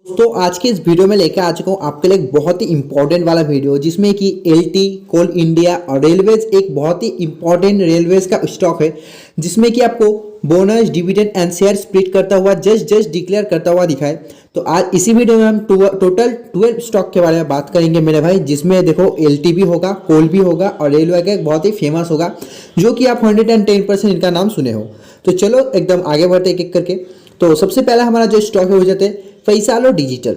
तो आज के इस वीडियो में लेकर आ चुका हूँ आपके लिए एक बहुत ही इंपॉर्टेंट वाला वीडियो जिसमें कि एलटी कोल इंडिया और रेलवेज एक बहुत ही इंपॉर्टेंट रेलवेज का स्टॉक है जिसमें कि आपको bonus dividend and share split करता हुआ जस्ट डिक्लेयर करता हुआ दिखाए। तो आज इसी वीडियो में हम टोटल 12 स्टॉक के बारे में बात करेंगे मेरे भाई, जिसमें देखो एलटी भी होगा, कोल भी होगा और रेलवे का एक बहुत ही फेमस होगा जो कि आप 110% इनका नाम सुने हो। तो चलो एकदम आगे बढ़ते एक एक करके। तो सबसे पहला हमारा जो स्टॉक है हो जाते हैं फैसालो डिजिटल।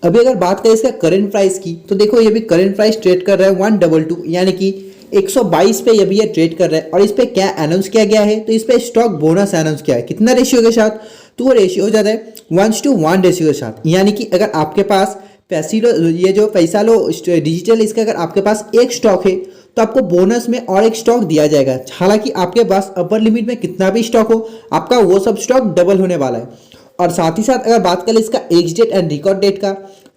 अभी अगर बात करें इसका करंट प्राइस की तो देखो ये भी करंट प्राइस ट्रेड कर रहा है 122 यानी कि 122 पे ये भी ये ट्रेड कर रहा है। और इस पे क्या अनाउंस किया गया है, तो इस पे स्टॉक बोनस अनाउंस किया है। कितना रेशियो के साथ, तो वो रेशियो हो जाता है 1:1 रेशियो के साथ। यानी कि अगर आपके पास ये जो फैसालो डिजिटल इसका अगर आपके पास एक स्टॉक है तो आपको बोनस में और एक स्टॉक दिया जाएगा। हालांकि आपके पास अपर लिमिट में कितना भी स्टॉक हो आपका वो सब स्टॉक डबल होने वाला है। और साथ ही साथ अगर बात करें इसका ex date and record date का,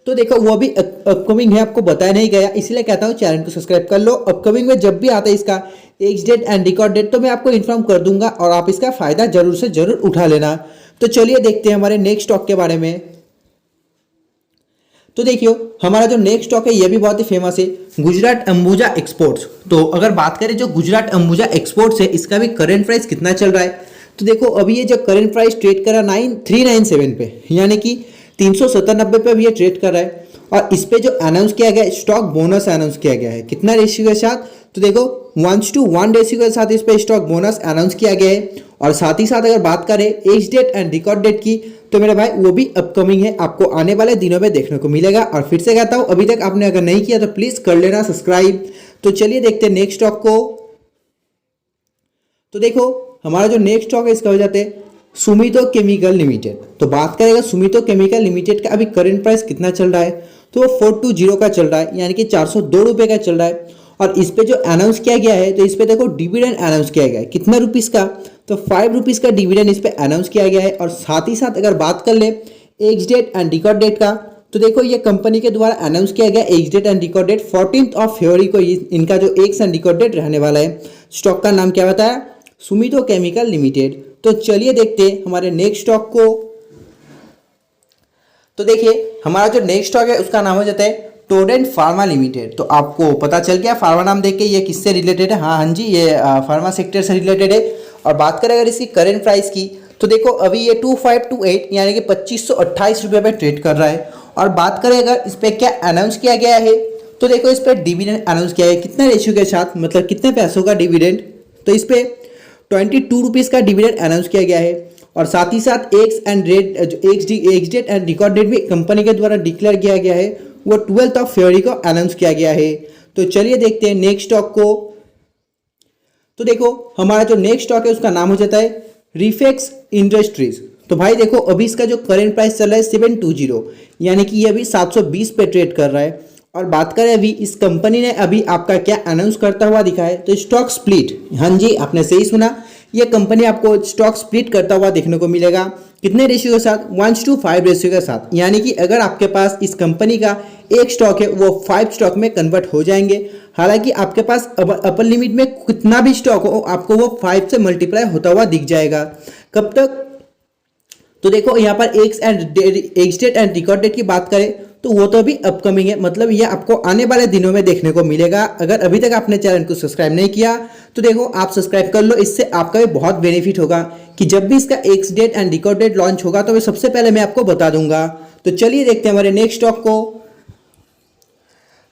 तो देखो वो भी अपकमिंग है, आपको बताया नहीं गया, इसलिए कहता हूँ चैनल को सब्सक्राइब कर लो। अपकमिंग में जब भी आता है इसका ex date and record date तो मैं आपको इन्फॉर्म कर दूंगा और आप इसका फायदा जरूर से जरूर उठा लेना। तो चलिए देखते हैं हमारे नेक्स्ट स्टॉक के बारे में। तो देखियो हमारा जो नेक्स्ट स्टॉक है ये भी बहुत ही फेमस है, गुजरात अंबुजा एक्सपोर्ट्स। तो अगर बात करें जो गुजरात अंबुजा एक्सपोर्ट्स है इसका भी करंट प्राइस कितना चल रहा है, तो देखो अभी ये जो करंट प्राइस ट्रेड कर रहा है 9397 पे, यानी कि 397 पे भी ये ट्रेड कर रहा है। और इस पे जो अनाउंस किया गया स्टॉक बोनस अनाउंस किया गया है कितना रेशियो के साथ, तो देखो 1:1 रेशियो के साथ इस पे स्टॉक बोनस अनाउंस किया गया है। और साथ ही साथ अगर बात करें ex date and record date की तो मेरे भाई वो भी अपकमिंग है, आपको आने वाले दिनों में देखने को मिलेगा। और फिर से कहता हूं अभी तक आपने अगर नहीं किया तो प्लीज कर लेना सब्सक्राइब। तो चलिए देखते हैं नेक्स्ट स्टॉक को। तो देखो हमारा जो नेक्स्ट स्टॉक है इसका हो जाते हैं सुमितो केमिकल लिमिटेड। तो बात करेगा सुमितो केमिकल लिमिटेड का अभी करंट प्राइस कितना चल रहा है, तो वो 420 का चल रहा है, यानी कि 402 रुपये का चल रहा है। और इस पे जो अनाउंस किया गया है तो इस पे देखो डिविडेंड अनाउंस किया गया है कितना रुपीस का, तो 5 रुपीस का डिविडेंड इस पे अनाउंस किया गया है। और साथ ही साथ अगर बात कर ले ex date and record date का, तो देखो ये कंपनी के द्वारा अनाउंस किया गया ex date and record date 14 फरवरी को इनका जो एग्स एंड रिकॉर्ड डेट रहने वाला है। स्टॉक का नाम क्या बताया, सुमितो केमिकल लिमिटेड। तो चलिए देखते हैं हमारे नेक्स्ट स्टॉक को। तो देखिए हमारा जो नेक्स्ट स्टॉक है उसका नाम हो जाता है टोरेंट फार्मा लिमिटेड। तो आपको पता चल गया फार्मा नाम देख के ये किससे रिलेटेड है, हाँ जी ये फार्मा सेक्टर से रिलेटेड है। और बात करें अगर इसकी करंट प्राइस की तो देखो अभी ये 2528 यानी कि 2528 रुपये में ट्रेड कर रहा है। और बात करें अगर इस पर क्या अनाउंस किया गया है, तो देखो इस पर डिविडेंड अनाउंस किया है कितना रेशियो के साथ, मतलब कितने पैसों का डिविडेंड, तो इस पर 22 रुपीज़ का डिविडेंड अनाउंस किया गया है। और साथ ही साथ ex date and record date भी कंपनी के द्वारा डिक्लेयर किया गया है, वो 12 फरवरी को अनाउंस किया गया है। तो चलिए देखते हैं नेक्स्ट स्टॉक को। तो देखो हमारा जो नेक्स्ट स्टॉक है उसका नाम हो जाता है रिफेक्स इंडस्ट्रीज। तो भाई देखो अभी इसका जो करंट प्राइस चल रहा है 720, यानी कि ये अभी 720 पे ट्रेड कर रहा है। और बात करें अभी इस कंपनी ने अभी आपका क्या अनाउंस करता हुआ दिखा है, तो स्टॉक स्प्लिट, हाँ जी आपने सही सुना, ये कंपनी आपको स्टॉक स्प्लिट करता हुआ देखने को मिलेगा कितने रेशियो के साथ, 1:5 रेशियो के साथ। यानी कि अगर आपके पास इस कंपनी का एक स्टॉक है वो 5 स्टॉक में कन्वर्ट हो जाएंगे। हालांकि आपके पास अपर लिमिट में कितना भी स्टॉक हो आपको वो 5 से मल्टीप्लाई होता हुआ दिख जाएगा। कब तक, तो देखो यहाँ पर ex date and record date की बात करें तो वो तो अभी अपकमिंग है, मतलब ये आपको आने वाले दिनों में देखने को मिलेगा। अगर अभी तक आपने चैनल को सब्सक्राइब नहीं किया तो देखो आप सब्सक्राइब कर लो, इससे आपका भी बहुत बेनिफिट होगा कि जब भी इसका ex date and record date launch होगा तो मैं सबसे पहले मैं आपको बता दूंगा। तो चलिए देखते हैं हमारे नेक्स्ट स्टॉक को।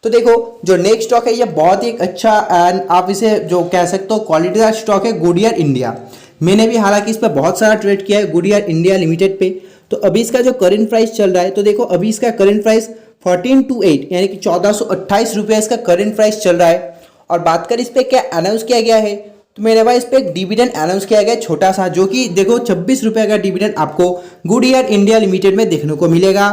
तो देखो जो नेक्स्ट स्टॉक है ये बहुत ही अच्छा एंड आप इसे जो कह सकते हो क्वालिटीदार स्टॉक है गुडियर इंडिया। मैंने भी हालांकि इस पर बहुत सारा ट्रेड किया है गुडियर इंडिया लिमिटेड पे। तो अभी इसका जो करंट प्राइस चल रहा है तो देखो अभी इसका करंट प्राइस 1428 यानी कि 1428 रुपये इसका करंट प्राइस चल रहा है। और बात करें इस पर क्या अनाउंस किया गया है, तो मेरे भाई इस पर एक डिविडेंड अनाउंस किया गया है छोटा सा, जो कि देखो 26 रुपये का डिविडेंड आपको गुडियर इंडिया लिमिटेड में देखने को मिलेगा।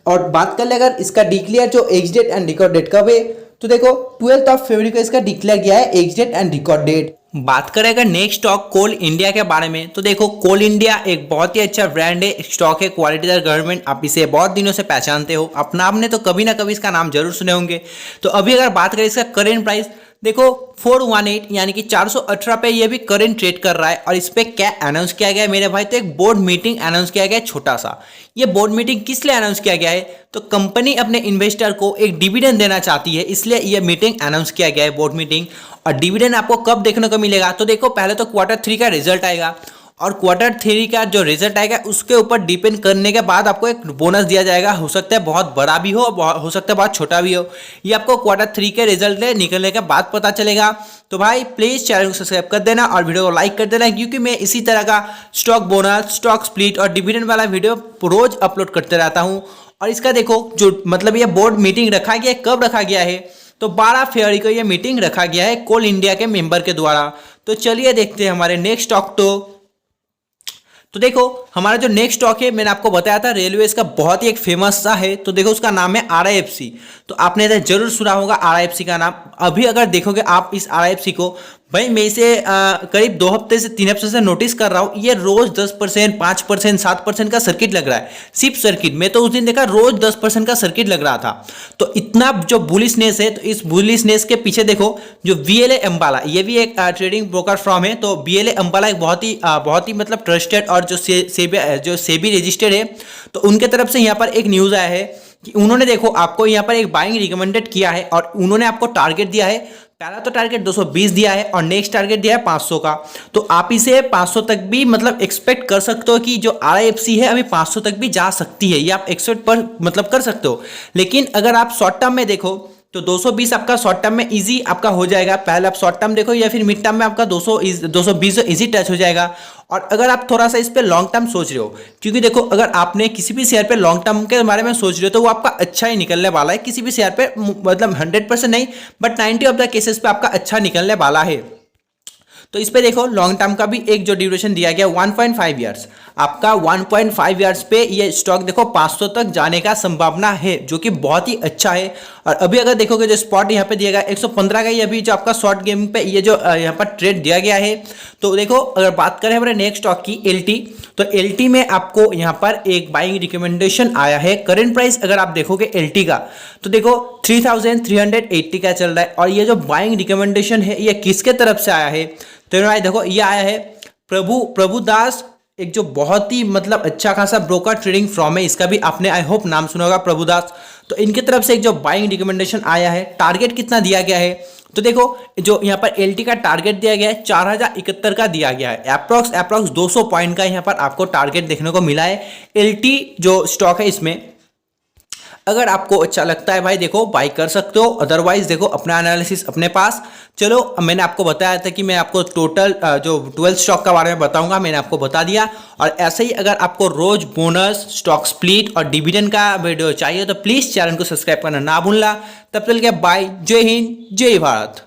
और बात कर ले अगर इसका डिक्लेयर जो ex date and record date कब है, तो देखो 12 फरवरी को इसका डिक्लेयर किया है ex date and record date. बात करें अगर नेक्स्ट स्टॉक कोल इंडिया के बारे में, तो देखो कोल इंडिया एक बहुत ही अच्छा ब्रांड है, स्टॉक है, क्वालिटीदार गवर्नमेंट, आप इसे बहुत दिनों से पहचानते हो, अपना आपने तो कभी ना कभी इसका नाम जरूर सुने होंगे। तो अभी अगर बात करें इसका करेंट प्राइस देखो 418 यानी कि 418 पे ये भी करंट ट्रेड कर रहा है। और इस पे क्या अनाउंस किया गया है मेरे भाई, तो एक बोर्ड मीटिंग अनाउंस किया गया है छोटा सा। ये बोर्ड मीटिंग किस लिए अनाउंस किया गया है, तो कंपनी अपने इन्वेस्टर को एक डिविडेंड देना चाहती है, इसलिए ये मीटिंग अनाउंस किया गया है, बोर्ड मीटिंग। और डिविडेंड आपको कब देखने को मिलेगा, तो देखो पहले तो Q3 का रिजल्ट आएगा, और Q3 का जो रिजल्ट आएगा उसके ऊपर डिपेंड करने के बाद आपको एक बोनस दिया जाएगा। हो सकता है बहुत बड़ा भी हो सकता है बहुत छोटा भी हो। ये आपको Q3 के रिजल्ट निकलने के बाद पता चलेगा। तो भाई प्लीज़ चैनल को सब्सक्राइब कर देना और वीडियो को लाइक कर देना, क्योंकि मैं इसी तरह का स्टॉक बोनस, स्टॉक स्प्लिट और डिविडेंड वाला वीडियो रोज अपलोड करते रहता हूँ। और इसका देखो जो मतलब ये बोर्ड मीटिंग रखा गया है, कब रखा गया है, तो 12 फरवरी को ये मीटिंग रखा गया है कोल इंडिया के मेंबर के द्वारा। तो चलिए देखते हैं हमारे नेक्स्ट स्टॉक। तो देखो हमारा जो नेक्स्ट स्टॉक है, मैंने आपको बताया था रेलवेज का बहुत ही एक फेमस सा है, तो देखो उसका नाम है RIFC। तो आपने इधर जरूर सुना होगा RIFC का नाम। अभी अगर देखोगे आप इस RIFC को, भाई मैं इसे करीब 2 हफ्ते से 3 हफ्ते से नोटिस कर रहा हूँ, ये रोज 10%, 5%, 7% का सर्किट लग रहा है, सिर्फ सर्किट। मैं तो उस दिन देखा रोज 10% का सर्किट लग रहा था। तो इतना जो बुलिशनेस है, तो इस बुलिशनेस के पीछे देखो जो VLA अंबाला, ये भी एक ट्रेडिंग ब्रोकर फर्म है। तो VLA अंबाला एक बहुत ही मतलब ट्रस्टेड और जो सेबी रजिस्टर्ड है, तो उनके तरफ से यहाँ पर एक न्यूज़ आया है कि उन्होंने देखो आपको यहाँ पर एक बाइंग रिकमेंडेड किया है, और उन्होंने आपको टारगेट दिया है। पहला तो टारगेट 220 दिया है और नेक्स्ट टारगेट दिया है 500 का। तो आप इसे 500 तक भी मतलब एक्सपेक्ट कर सकते हो कि जो RIFC है अभी 500 तक भी जा सकती है, ये आप एक्सपेक्ट पर मतलब कर सकते हो। लेकिन अगर आप शॉर्ट टर्म में देखो तो 220 आपका शॉर्ट टर्म में इजी आपका हो जाएगा। पहले आप शॉर्ट टर्म देखो या फिर मिड टर्म में आपका 220 इजी टच हो जाएगा। और अगर आप थोड़ा सा इस पे लॉन्ग टर्म सोच रहे हो, क्योंकि देखो अगर आपने किसी भी शेयर पे लॉन्ग टर्म के बारे में सोच रहे हो तो वो आपका अच्छा ही निकलने वाला है। किसी भी शेयर पे मतलब 100% नहीं, बट 90 ऑफ द केसेस पे आपका अच्छा निकलने वाला है। तो इस पे देखो लॉन्ग टर्म का भी एक जो ड्यूरेशन दिया गया 1.5 ईयर्स, आपका 1.5 ईयर्स पे ये स्टॉक देखो 500 तक जाने का संभावना है, जो कि बहुत ही अच्छा है। और अभी अगर देखोगे जो स्पॉट यहाँ पे दिया गया 115 का ही अभी जो आपका शॉर्ट गेम पे ये जो यहाँ पर ट्रेड दिया गया है। तो देखो अगर बात करें हमारे नेक्स्ट स्टॉक की LT, तो LT में आपको यहाँ पर एक बाइंग रिकमेंडेशन आया है। करंट प्राइस अगर आप देखोगे LT का, तो देखो 3380 का चल रहा है। और ये जो बाइंग रिकमेंडेशन है ये किसके तरफ से आया है, तो भाई देखो ये आया है प्रभुदास, एक जो बहुत ही मतलब अच्छा खासा ब्रोकर ट्रेडिंग फर्म है, इसका भी आपने आई होप नाम सुना होगा प्रभुदास। तो इनकी तरफ से एक जो बाइंग रिकमेंडेशन आया है, टारगेट कितना दिया गया है, तो देखो जो यहाँ पर LT का टारगेट दिया गया है 4071 का दिया गया है। अप्रॉक्स 200 पॉइंट का यहाँ पर आपको टारगेट देखने को मिला है। LT जो स्टॉक है इसमें अगर आपको अच्छा लगता है भाई देखो बाई कर सकते हो, अदरवाइज देखो अपना एनालिसिस अपने पास। चलो मैंने आपको बताया था कि मैं आपको टोटल जो 12 स्टॉक के बारे में बताऊंगा, मैंने आपको बता दिया। और ऐसे ही अगर आपको रोज बोनस, स्टॉक स्प्लिट और डिविडेंड का वीडियो चाहिए तो प्लीज़ चैनल को सब्सक्राइब करना ना भूलना। तब तक के बाय, जय हिंद, जय भारत।